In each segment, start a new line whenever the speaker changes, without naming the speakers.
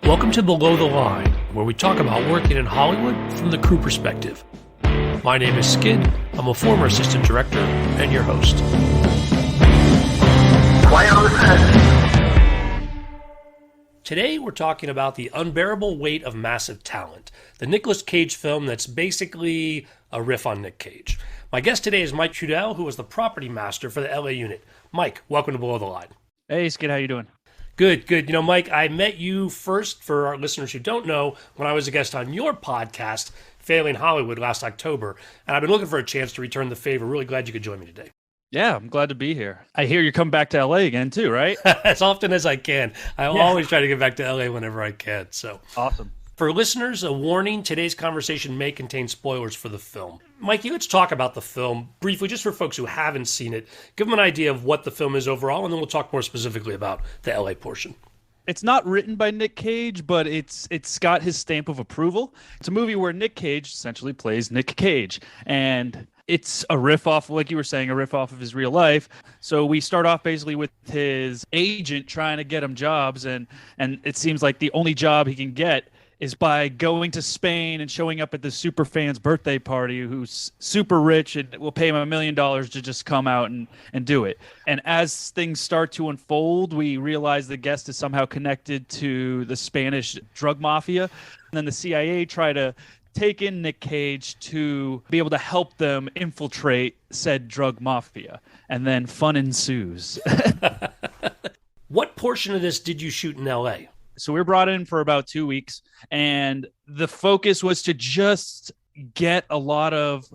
Welcome to Below the Line, where we talk about working in Hollywood from the crew perspective. My name is Skid. I'm a former assistant director and your host.
Quiet on the set.
Today we're talking about The Unbearable Weight of Massive Talent, the Nicolas Cage film that's basically a riff on Nic Cage. My guest today is Mikey Trudel, who was the property master for the LA unit. Mike, welcome to Below the Line.
Hey, Skid, how you doing?
Good. You know, Mike, I met you first, for our listeners who don't know, when I was a guest on your podcast, Failing Hollywood, last October, and I've been looking for a chance to return the favor. Really glad you could join me today.
Yeah, I'm glad to be here. I hear you're coming back to LA again too, right?
As often as I can. I always try to get back to LA whenever I can. So
Awesome.
For listeners, a warning, today's conversation may contain spoilers for the film. Mikey, let's talk about the film briefly, just for folks who haven't seen it. Give them an idea of what the film is overall, and then we'll talk more specifically about the LA portion.
It's not written by Nic Cage, but it's got his stamp of approval. It's a movie where Nic Cage essentially plays Nic Cage, and it's a riff off, like you were saying, a riff off of his real life. So we start off basically with his agent trying to get him jobs, and it seems like the only job he can get is by going to Spain and showing up at the super fan's birthday party who's super rich and will pay him $1 million to just come out and do it. And as things start to unfold, we realize the guest is somehow connected to the Spanish drug mafia. And then the CIA try to take in Nic Cage to be able to help them infiltrate said drug mafia. And then fun ensues.
What portion of this did you shoot in LA?
So we were brought in for about 2 weeks, and the focus was to just get a lot of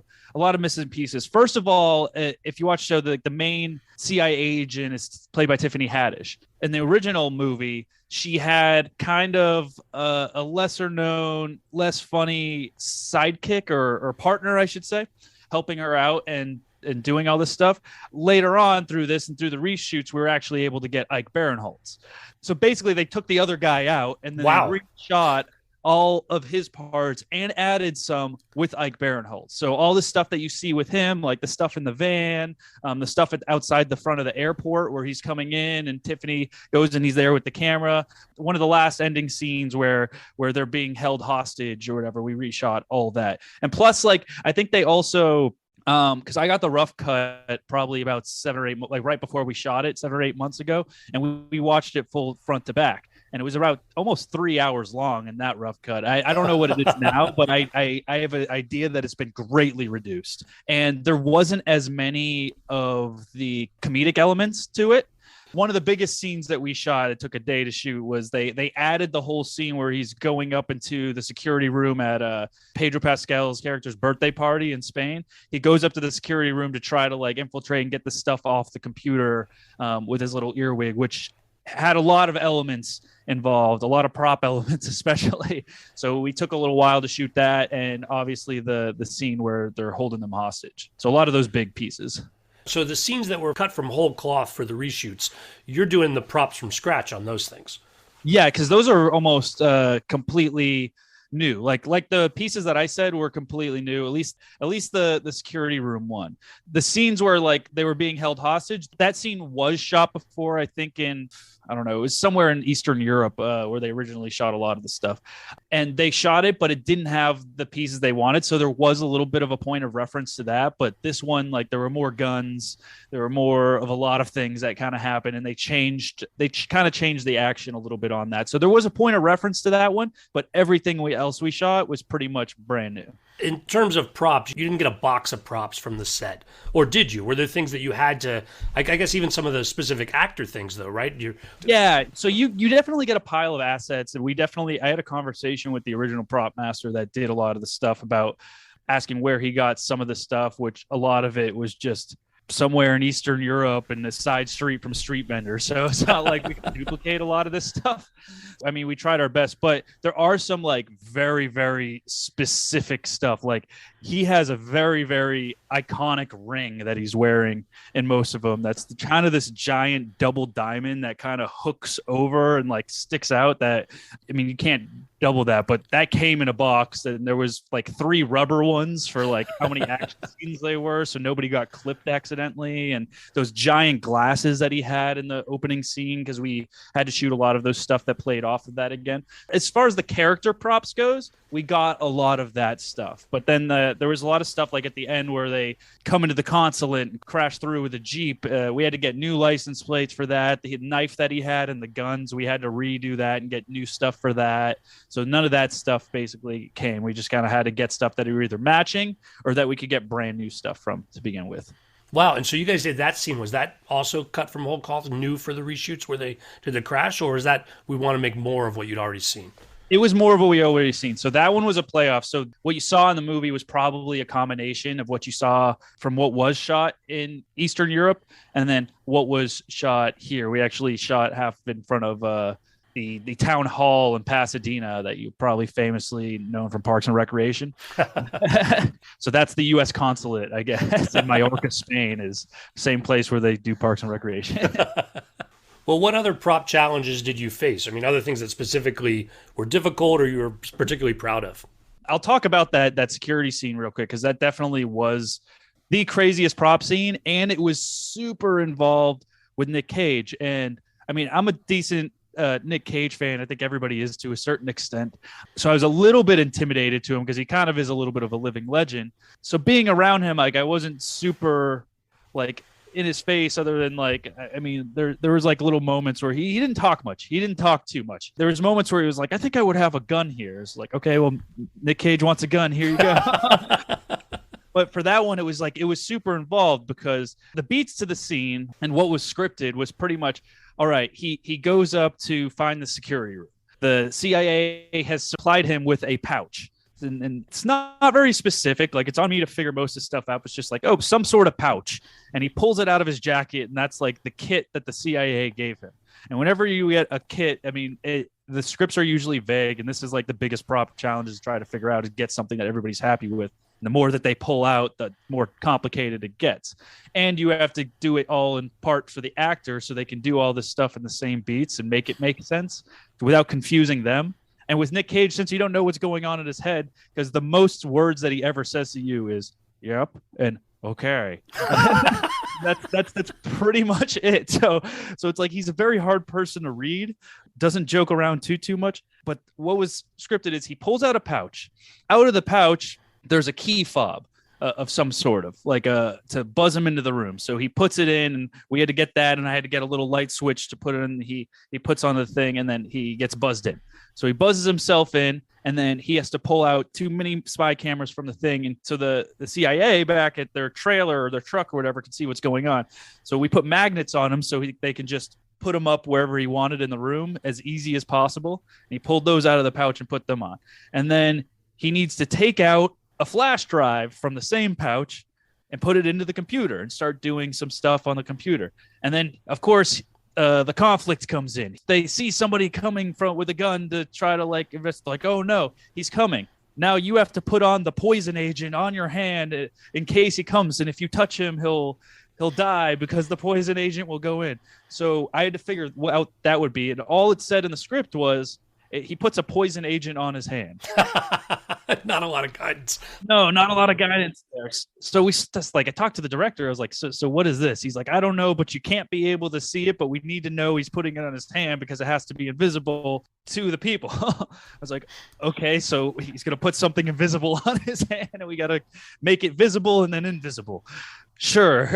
missing pieces. First of all, if you watch the show, the main CIA agent is played by Tiffany Haddish. In the original movie, she had kind of a lesser known, less funny sidekick or partner, I should say, helping her out and doing all this stuff. Later on through this and through the reshoots, we were actually able to get Ike Baranholtz. So basically they took the other guy out and then they reshot all of his parts and added some with Ike Baranholtz. So all the stuff that you see with him, like the stuff in the van, the stuff outside the front of the airport where he's coming in and Tiffany goes and he's there with the camera. One of the last ending scenes where they're being held hostage or whatever, we reshot all that. And plus, like, I think they also, because I got the rough cut probably about 7 or 8, like right before we shot it 7 or 8 months ago, and we watched it full front to back, and it was about almost 3 hours long in that rough cut. I don't know what it is now, but I have an idea that it's been greatly reduced, and there wasn't as many of the comedic elements to it. One of the biggest scenes that we shot, it took a day to shoot, was they added the whole scene where he's going up into the security room at Pedro Pascal's character's birthday party in Spain. He goes up to the security room to try to like infiltrate and get the stuff off the computer with his little earwig, which had a lot of elements involved, a lot of prop elements especially. So we took a little while to shoot that, and obviously the scene where they're holding them hostage. So a lot of those big pieces.
So the scenes that were cut from whole cloth for the reshoots, you're doing the props from scratch on those things. Yeah,
because those are almost completely new. Like the pieces that I said were completely new. At least the security room one. The scenes where like they were being held hostage, that scene was shot before, I think in, I don't know, it was somewhere in Eastern Europe where they originally shot a lot of the stuff. And they shot it, but it didn't have the pieces they wanted. So there was a little bit of a point of reference to that. But this one, like there were more guns, there were more of a lot of things that kind of happened, and they kind of changed the action a little bit on that. So there was a point of reference to that one, but everything else we shot was pretty much brand new.
In terms of props, you didn't get a box of props from the set, or did you? Were there things that you had to, I guess even some of the specific actor things though, right?
Yeah, so you definitely get a pile of assets, and I had a conversation with the original prop master that did a lot of the stuff about asking where he got some of the stuff, which a lot of it was just somewhere in Eastern Europe and a side street from street vendors. So it's not like we can duplicate a lot of this stuff. I mean, we tried our best, but there are some like very, very specific stuff. Like he has a very, very iconic ring that he's wearing in most of them. That's kind of this giant double diamond that kind of hooks over and like sticks out. That, I mean, you can't double that, but that came in a box, and there was like 3 rubber ones for like how many action scenes they were, so nobody got clipped accidentally. And those giant glasses that he had in the opening scene, because we had to shoot a lot of those stuff that played off of that again. As far as the character props goes, we got a lot of that stuff, but then there was a lot of stuff like at the end where they come into the consulate and crash through with a Jeep. We had to get new license plates for that. The knife that he had and the guns, we had to redo that and get new stuff for that. So none of that stuff basically came. We just kind of had to get stuff that were either matching or that we could get brand new stuff from to begin with.
Wow. And so you guys did that scene. Was that also cut from whole cloth, new for the reshoots where they did the crash, or is that we want to make more of what you'd already seen?
It was more of what we already seen. So that one was a playoff. So what you saw in the movie was probably a combination of what you saw from what was shot in Eastern Europe and then what was shot here. We actually shot half in front of the town hall in Pasadena that you probably famously known from Parks and Recreation. So that's the U.S. consulate, I guess, in Mallorca, Spain, is the same place where they do Parks and Recreation.
Well, what other prop challenges did you face? I mean, other things that specifically were difficult or you were particularly proud of?
I'll talk about that security scene real quick, because that definitely was the craziest prop scene, and it was super involved with Nic Cage. And I mean, I'm a decent Nic Cage fan. I think everybody is to a certain extent. So I was a little bit intimidated to him because he kind of is a little bit of a living legend. So being around him, like, I wasn't super like in his face, other than like, I mean, there was like little moments where he didn't talk much. He didn't talk too much. There was moments where he was like, I think I would have a gun here. It's like, okay, well, Nic Cage wants a gun. Here you go. But for that one, it was like, it was super involved because the beats to the scene and what was scripted was pretty much, all right, he goes up to find the security room. The CIA has supplied him with a pouch. And it's not very specific. Like, it's on me to figure most of the stuff out. It's just like, oh, some sort of pouch. And he pulls it out of his jacket, and that's like the kit that the CIA gave him. And whenever you get a kit, I mean, the scripts are usually vague, and this is like the biggest prop challenge is try to figure out and get something that everybody's happy with. And the more that they pull out, the more complicated it gets. And you have to do it all in part for the actor so they can do all this stuff in the same beats and make it make sense without confusing them. And with Nic Cage, since you don't know what's going on in his head, because the most words that he ever says to you is, yep, and okay. That's pretty much it. So it's like he's a very hard person to read, doesn't joke around too much. But what was scripted is he pulls out a pouch. Out of the pouch, there's a key fob of some sort of, like to buzz him into the room. So he puts it in, and we had to get that, and I had to get a little light switch to put it in. He puts on the thing, and then he gets buzzed in. So he buzzes himself in, and then he has to pull out 2 mini spy cameras from the thing. And so the CIA back at their trailer or their truck or whatever can see what's going on. So we put magnets on him so they can just put him up wherever he wanted in the room as easy as possible. And he pulled those out of the pouch and put them on. And then he needs to take out a flash drive from the same pouch and put it into the computer and start doing some stuff on the computer. And then, of course, the conflict comes in. They see somebody coming with a gun to try to like invest. Like, oh no, he's coming. Now you have to put on the poison agent on your hand in case he comes. And if you touch him, he'll die because the poison agent will go in. So I had to figure out that would be. And all it said in the script was he puts a poison agent on his hand.
Not a lot of guidance.
No, not a lot of guidance there. So we just like, I talked to the director. I was like, so what is this? He's like, I don't know, but you can't be able to see it, but we need to know he's putting it on his hand because it has to be invisible to the people. I was like, okay, so he's going to put something invisible on his hand and we got to make it visible and then invisible. Sure.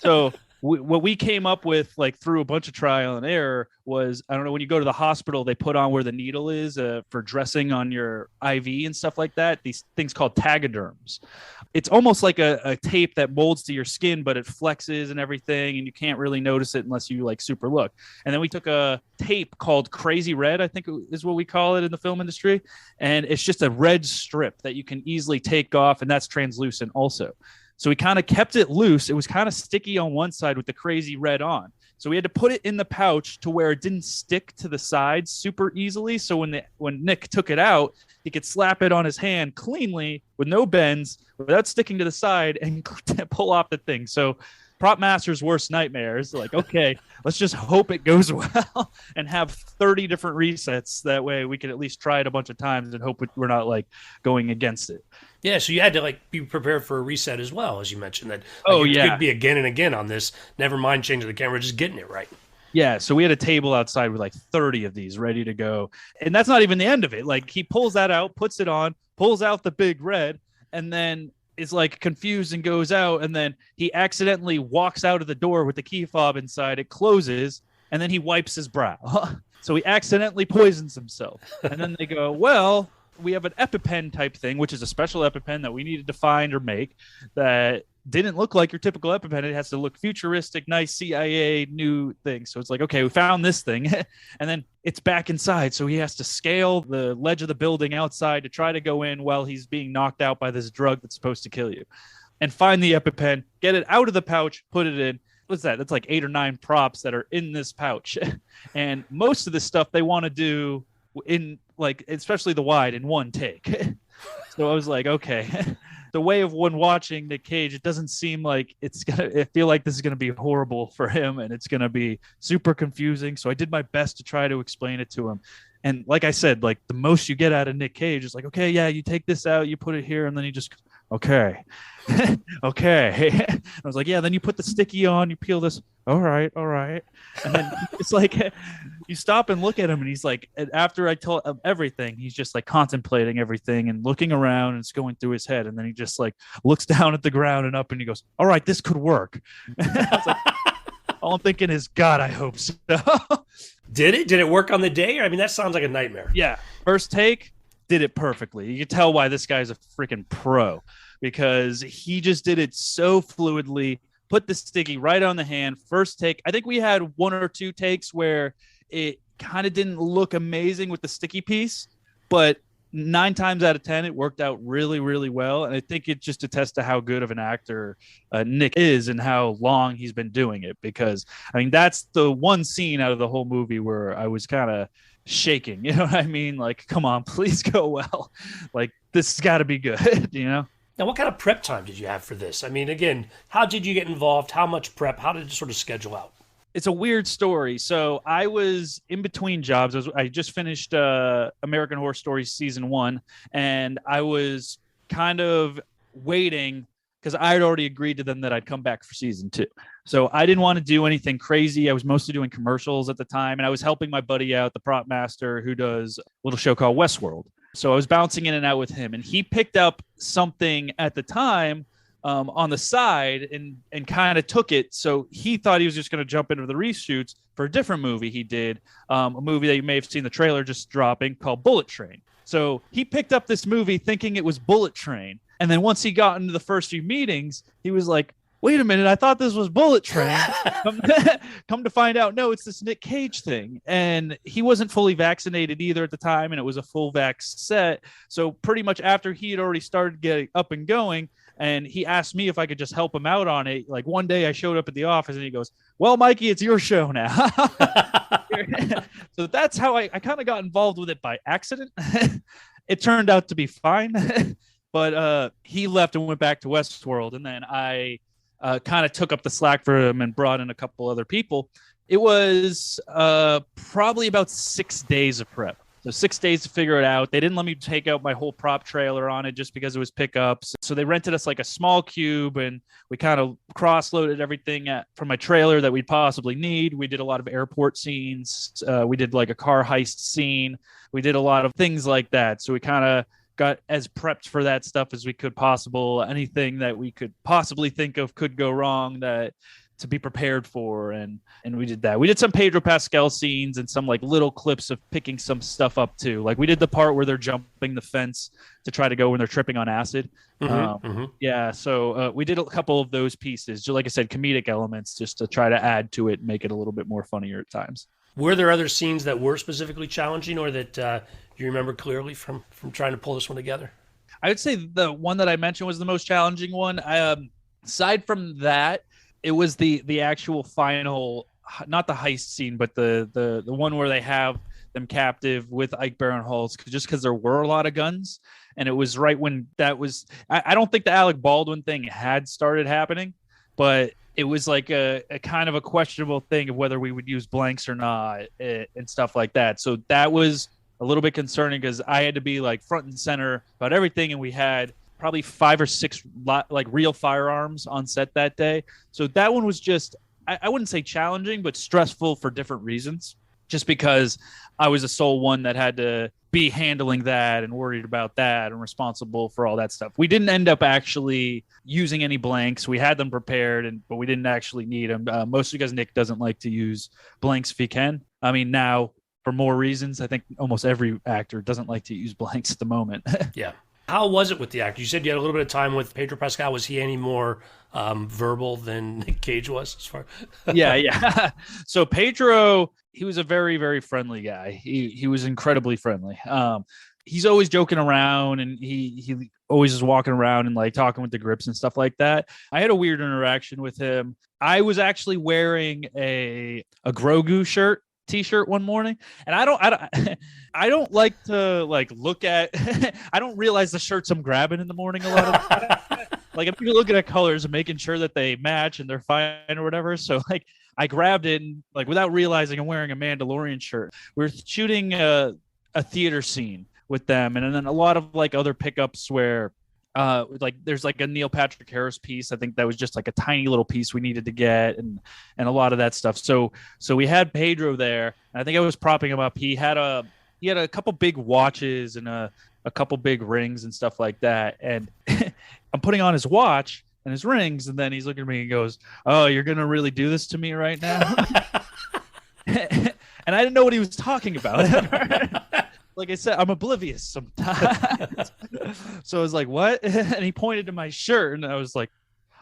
So what we came up with, like through a bunch of trial and error, was, I don't know, when you go to the hospital, they put on where the needle is for dressing on your IV and stuff like that. These things called tagoderms. It's almost like a tape that molds to your skin, but it flexes and everything, and you can't really notice it unless you like super look. And then we took a tape called Crazy Red, I think is what we call it in the film industry. And it's just a red strip that you can easily take off, and that's translucent also. So we kind of kept it loose. It was kind of sticky on one side with the crazy red on. So we had to put it in the pouch to where it didn't stick to the sides super easily. So when Nick took it out, he could slap it on his hand cleanly with no bends without sticking to the side and pull off the thing. So prop master's worst nightmare is like, okay, let's just hope it goes well and have 30 different resets. That way we can at least try it a bunch of times and hope we're not like going against it.
Yeah, so you had to like be prepared for a reset as well, as you mentioned that. It could be again and again on this. Never mind changing the camera, just getting it right.
Yeah, so we had a table outside with like 30 of these ready to go. And that's not even the end of it. Like he pulls that out, puts it on, pulls out the big red, and then is like confused and goes out. And then he accidentally walks out of the door with the key fob inside. It closes, and then he wipes his brow. So he accidentally poisons himself. And then they go, well, we have an EpiPen type thing, which is a special EpiPen that we needed to find or make that didn't look like your typical EpiPen. It has to look futuristic, nice CIA new thing. So it's like, okay, we found this thing and then it's back inside. So he has to scale the ledge of the building outside to try to go in while he's being knocked out by this drug that's supposed to kill you, and find the EpiPen, get it out of the pouch, put it in. What's that? That's like 8 or 9 props that are in this pouch. And most of the stuff they want to do in like, especially the wide, in one take. So I was like, okay, the way of when watching Nic Cage, it doesn't seem like I feel like this is going to be horrible for him and it's going to be super confusing. So I did my best to try to explain it to him. And like I said, like the most you get out of Nic Cage is like, okay, yeah, you take this out, you put it here, and then you just, okay. Okay. I was like, yeah, then you put the sticky on, you peel this. All right. And then it's like, you stop and look at him, and he's like, and after I told him everything, he's just like contemplating everything and looking around, and it's going through his head. And then he just like looks down at the ground and up, and he goes, all right, this could work. I was like, all I'm thinking is, God, I hope so.
Did it? Did it work on the day? I mean, that sounds like a nightmare.
Yeah. First take, did it perfectly. You can tell why this guy's a freaking pro, because he just did it so fluidly, put the sticky right on the hand. First take, I think we had 1 or 2 takes where it kind of didn't look amazing with the sticky piece, but 9 times out of 10, it worked out really, really well. And I think it just attests to how good of an actor Nick is and how long he's been doing it. Because, I mean, that's the one scene out of the whole movie where I was kind of shaking. You know what I mean? Like, come on, please go well. Like, this has got to be good, you know?
Now, what kind of prep time did you have for this? I mean, again, how did you get involved? How much prep? How did it sort of schedule out?
It's a weird story. So I was in between jobs. I just finished American Horror Story season 1, and I was kind of waiting because I had already agreed to them that I'd come back for season 2. So I didn't want to do anything crazy. I was mostly doing commercials at the time, and I was helping my buddy out, the prop master, who does a little show called Westworld. So I was bouncing in and out with him, and he picked up something at the time on the side and kind of took it. So he thought he was just going to jump into the reshoots for a different movie he did, a movie that you may have seen the trailer just dropping called Bullet Train. So he picked up this movie thinking it was Bullet Train. And then once he got into the first few meetings, he was like, wait a minute, I thought this was Bullet Train. Come to find out, no, it's this Nic Cage thing. And he wasn't fully vaccinated either at the time, and it was a full vax set. So pretty much after he had already started getting up and going, and he asked me if I could just help him out on it. Like one day I showed up at the office and he goes, well, Mikey, it's your show now. So that's how I kind of got involved with it by accident. It turned out to be fine. But he left and went back to Westworld. And then I kind of took up the slack for him and brought in a couple other people. It was probably about 6 days of prep. So 6 days to figure it out. They didn't let me take out my whole prop trailer on it just because it was pickups. So they rented us like a small cube, and we kind of cross-loaded everything from my trailer that we'd possibly need. We did a lot of airport scenes. We did like a car heist scene. We did a lot of things like that. So we kind of got as prepped for that stuff as we could possible. Anything that we could possibly think of could go wrong, that to be prepared for, and we did that. We did some Pedro Pascal scenes and some like little clips of picking some stuff up too. Like we did the part where they're jumping the fence to try to go when they're tripping on acid. Yeah, so we did a couple of those pieces, just like I said, comedic elements, just to try to add to it and make it a little bit more funnier at times.
Were there other scenes that were specifically challenging, or that you remember clearly from trying to pull this one together?
I would say the one that I mentioned was the most challenging one. Aside from that, it was the actual final, not the heist scene, but the one where they have them captive with Ike Baranholtz, just because there were a lot of guns. And it was right when that was, I don't think the Alec Baldwin thing had started happening, but it was like a kind of a questionable thing of whether we would use blanks or not, and stuff like that. So that was a little bit concerning because I had to be like front and center about everything. And we had probably 5 or 6 like real firearms on set that day. So that one was just, I wouldn't say challenging, but stressful for different reasons, just because I was the sole one that had to be handling that and worried about that and responsible for all that stuff. We didn't end up actually using any blanks. We had them prepared, but we didn't actually need them, mostly because Nick doesn't like to use blanks if he can. I mean, now for more reasons, I think almost every actor doesn't like to use blanks at the moment.
Yeah. How was it with the actor? You said you had a little bit of time with Pedro Pascal. Was he any more verbal than Nic Cage was? As far?
Yeah. So Pedro, he was a very, very friendly guy. He was incredibly friendly. He's always joking around, and he always is walking around and like talking with the grips and stuff like that. I had a weird interaction with him. I was actually wearing a Grogu t-shirt one morning, and I don't like to like look at I don't realize the shirts I'm grabbing in the morning a lot of the time. Like, I'm looking at colors and making sure that they match and they're fine or whatever. So like I grabbed it and like without realizing I'm wearing a Mandalorian shirt. We're shooting a theater scene with them, and then a lot of like other pickups where like there's like a Neil Patrick Harris piece. I think that was just like a tiny little piece we needed to get, and a lot of that stuff. So we had Pedro there, and I think I was propping him up. He had a couple big watches and a couple big rings and stuff like that. And I'm putting on his watch and his rings, and then he's looking at me and goes, "Oh, you're gonna really do this to me right now?" And I didn't know what he was talking about. Like I said, I'm oblivious sometimes. So I was like, what? And he pointed to my shirt, and I was like,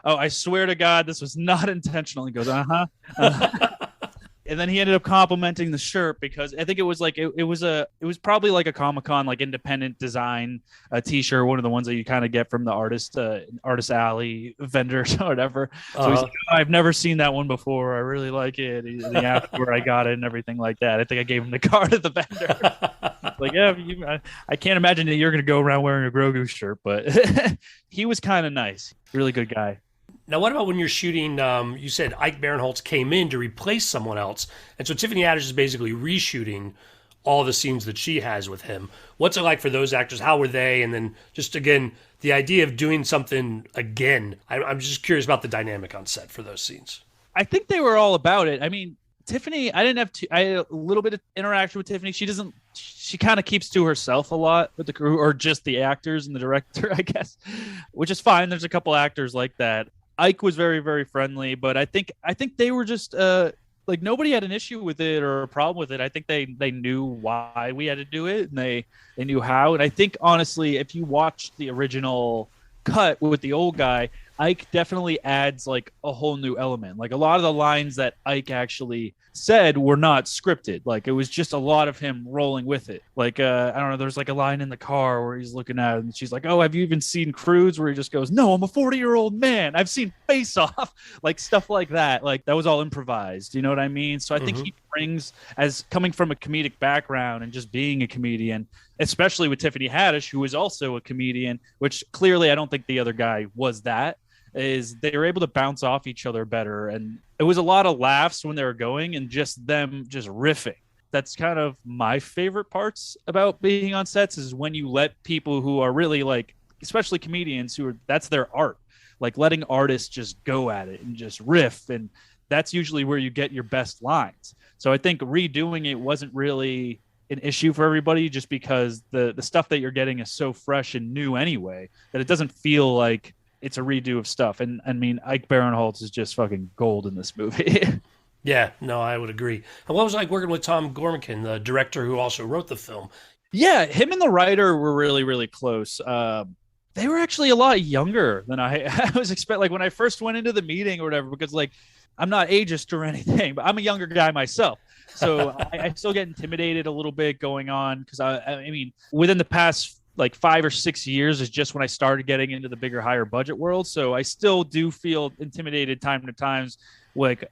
oh, I swear to God, this was not intentional. He goes, uh-huh. And then he ended up complimenting the shirt because I think it was like it was probably like a Comic-Con like independent design t-shirt, one of the ones that you kind of get from the artist alley vendors or whatever. So he's like, oh, I've never seen that one before. I really like it. He asked where I got it and everything like that. I think I gave him the card of the vendor. Like, yeah, I can't imagine that you're going to go around wearing a Grogu shirt, but he was kind of nice. Really good guy.
Now, what about when you're shooting, you said Ike Baranholtz came in to replace someone else, and so Tiffany Haddish is basically reshooting all the scenes that she has with him. What's it like for those actors? How were they? And then just, again, the idea of doing something again. I'm just curious about the dynamic on set for those scenes.
I think they were all about it. I mean, Tiffany, I had a little bit of interaction with Tiffany. She kind of keeps to herself a lot with the crew, or just the actors and the director, I guess, which is fine. There's a couple actors like that. Ike was very, very friendly, but I think they were just like nobody had an issue with it or a problem with it. I think they knew why we had to do it, and they knew how. And I think honestly, if you watch the original cut with the old guy, Ike definitely adds like a whole new element. Like a lot of the lines that Ike actually said were not scripted. Like it was just a lot of him rolling with it. Like I don't know, there's like a line in the car where he's looking at it and she's like, "Oh, have you even seen Cruise?" Where he just goes, "No, I'm a 40-year-old man. I've seen Face Off." Like stuff like that. Like that was all improvised. You know what I mean? So I think he brings, as coming from a comedic background and just being a comedian, especially with Tiffany Haddish, who is also a comedian, which clearly I don't think the other guy was that, is they were able to bounce off each other better. And it was a lot of laughs when they were going and just them just riffing. That's kind of my favorite parts about being on sets, is when you let people who are really like, especially comedians who are, that's their art, like letting artists just go at it and just riff. And that's usually where you get your best lines. So I think redoing it wasn't really an issue for everybody, just because the stuff that you're getting is so fresh and new anyway, that it doesn't feel like it's a redo of stuff. And I mean, Ike Baranholtz is just fucking gold in this movie.
Yeah, no, I would agree. And what was it like working with Tom Gorman, the director who also wrote the film?
Yeah, him and the writer were really, really close. They were actually a lot younger than I was expecting. Like when I first went into the meeting or whatever, because like I'm not ageist or anything, but I'm a younger guy myself. So I still get intimidated a little bit going on, because I mean, within the past like 5 or 6 years is just when I started getting into the bigger, higher budget world. So I still do feel intimidated time to times, like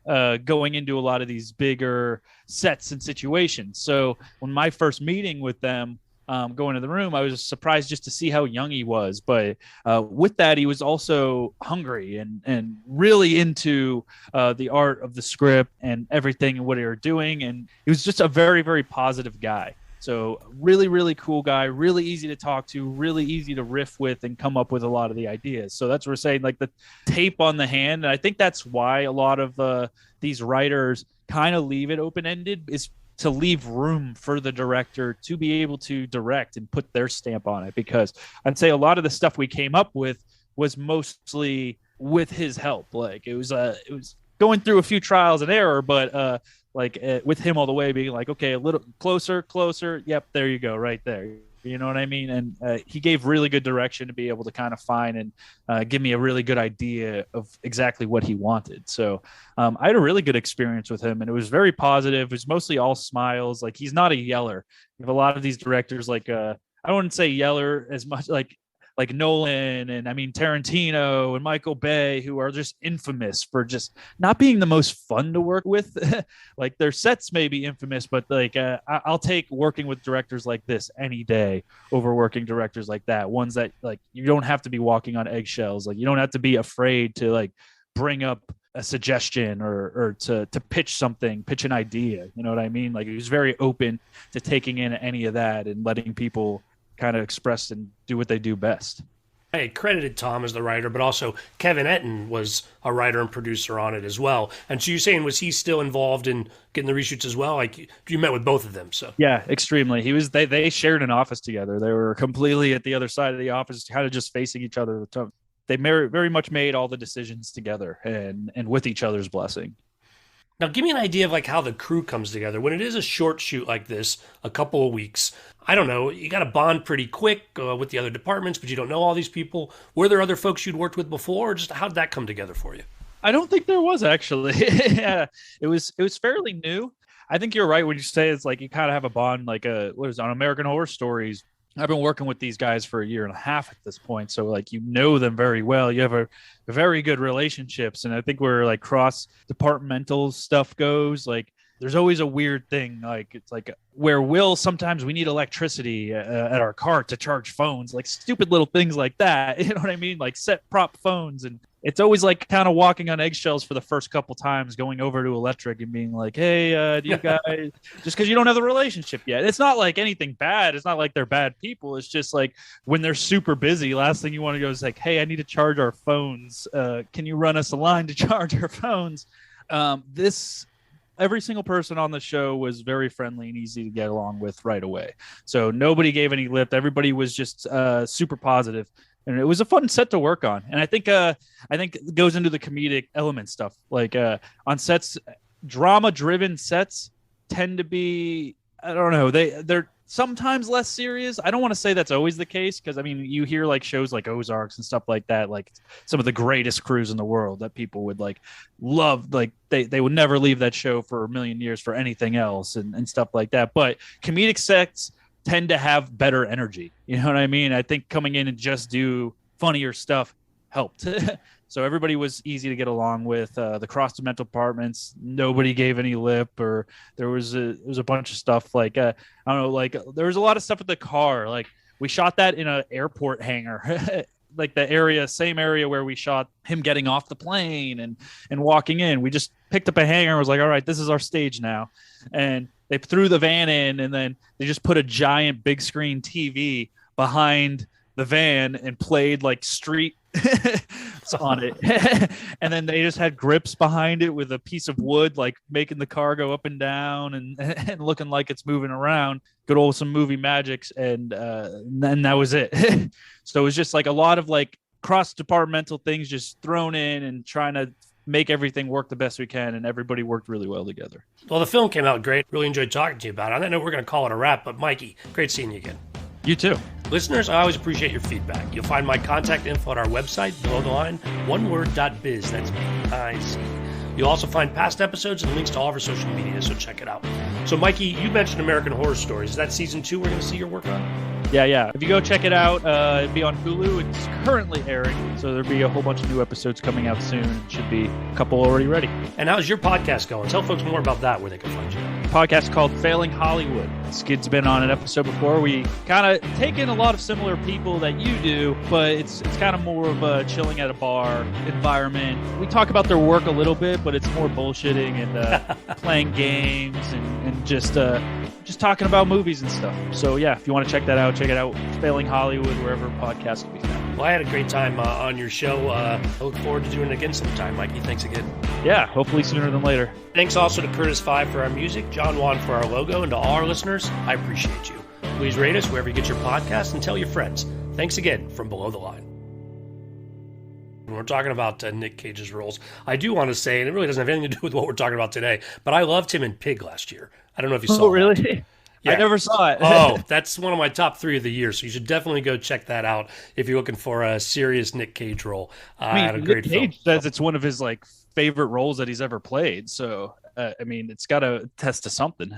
going into a lot of these bigger sets and situations. So when my first meeting with them, going to the room, I was surprised just to see how young he was. But with that, he was also hungry and really into the art of the script and everything and what they were doing. And he was just a very, very positive guy. So really, really cool guy, really easy to talk to, really easy to riff with and come up with a lot of the ideas. So that's what we're saying, like the tape on the hand. And I think that's why a lot of these writers kind of leave it open-ended, is to leave room for the director to be able to direct and put their stamp on it. Because I'd say a lot of the stuff we came up with was mostly with his help. Like it was going through a few trials and error, but with him all the way being like, okay, a little closer. Yep. There you go. Right there. You know what I mean? And he gave really good direction to be able to kind of find and give me a really good idea of exactly what he wanted. So I had a really good experience with him, and it was very positive. It was mostly all smiles. Like, he's not a yeller. You have a lot of these directors, like I wouldn't say yeller as much, like Nolan and Tarantino and Michael Bay, who are just infamous for just not being the most fun to work with. Like, their sets may be infamous, but like I'll take working with directors like this any day over working directors like that. Ones that, like, you don't have to be walking on eggshells. Like, you don't have to be afraid to like bring up a suggestion or to pitch an idea. You know what I mean? Like, he was very open to taking in any of that and letting people kind of express and do what they do best.
I had credited Tom as the writer, but also Kevin Etten was a writer and producer on it as well. And so you're saying, was he still involved in getting the reshoots as well? Like, you met with both of them, so.
Yeah, extremely. He was. They shared an office together. They were completely at the other side of the office, kind of just facing each other. They very much made all the decisions together and with each other's blessing.
Now, give me an idea of like how the crew comes together. When it is a short shoot like this, a couple of weeks, I don't know, you got to bond pretty quick with the other departments, but you don't know all these people. Were there other folks you'd worked with before, or just how did that come together for you?
I don't think there was, actually. Yeah, it was fairly new. I think you're right when you say it's like you kind of have a bond, like on American Horror Stories. I've been working with these guys for 1.5 years at this point. So like, you know them very well. You have a very good relationships. And I think where like cross departmental stuff goes, like there's always a weird thing. Like, it's like where sometimes we need electricity at our car to charge phones, like stupid little things like that. You know what I mean? Like set prop phones. And it's always like kind of walking on eggshells for the first couple times, going over to electric and being like, hey, do you guys, just because you don't have the relationship yet. It's not like anything bad. It's not like they're bad people. It's just like when they're super busy, last thing you want to go is like, hey, I need to charge our phones. Can you run us a line to charge our phones? Every single person on the show was very friendly and easy to get along with right away. So nobody gave any lip. Everybody was just super positive. And it was a fun set to work on. And I think it goes into the comedic element stuff. Like on sets, drama-driven sets tend to be, I don't know, they're sometimes less serious. I don't want to say that's always the case, because you hear like shows like Ozarks and stuff like that, like some of the greatest crews in the world that people would like love. Like they would never leave that show for 1,000,000 years for anything else and stuff like that. But comedic sets tend to have better energy. You know what I mean? I think coming in and just do funnier stuff helped. So everybody was easy to get along with. The cross-dimensional departments, nobody gave any lip, or there was a bunch of stuff like I don't know, like there was a lot of stuff with the car. Like we shot that in an airport hangar, like the same area where we shot him getting off the plane and walking in. We just picked up a hangar and was like, all right, this is our stage now. And they threw the van in, and then they just put a giant big screen TV behind the van and played like street on it. And then they just had grips behind it with a piece of wood, like making the car go up and down and looking like it's moving around. Good old some movie magics. And then that was it. So it was just like a lot of like cross-departmental things just thrown in and trying to make everything work the best we can, and everybody worked really well together.
Well, the film came out great. Really enjoyed talking to you about it. On that note, we're going to call it a wrap, but Mikey, great seeing you again.
You too.
Listeners, I always appreciate your feedback. You'll find my contact info on our website, below the line, oneword.biz. That's B-I-Z. You'll also find past episodes and links to all of our social media, so check it out. So, Mikey, you mentioned American Horror Stories. Is that season 2 we're going to see your work on?
Yeah. If you go check it out, it'd be on Hulu. It's currently airing, so there'll be a whole bunch of new episodes coming out soon. Should be a couple already ready.
And how's your podcast going? Tell folks more about that, where they can find you.
Podcast called Failing Hollywood. Skid's been on an episode before. We kind of take in a lot of similar people that you do, but it's kind of more of a chilling at a bar environment. We talk about their work a little bit, but it's more bullshitting and playing games and just talking about movies and stuff. So yeah, if you want to check that out, check it out. Failing Hollywood, wherever podcasts can be found.
Well, I had a great time on your show. I look forward to doing it again sometime, Mikey. Thanks again.
Yeah, hopefully sooner than later.
Thanks also to Curtis 5 for our music, John Juan for our logo, and to all our listeners, I appreciate you. Please rate us wherever you get your podcasts and tell your friends. Thanks again from Below the Line. When we're talking about Nic Cage's roles, I do want to say, and it really doesn't have anything to do with what we're talking about today, but I loved him in Pig last year. I don't know if you saw
Oh, really? That.
Yeah.
I never saw it.
Oh, that's one of my top 3 of the year, so you should definitely go check that out if you're looking for a serious Nic Cage role.
I mean, Nic Cage says it's one of his favorite roles that he's ever played, so I mean, it's got to attest to something.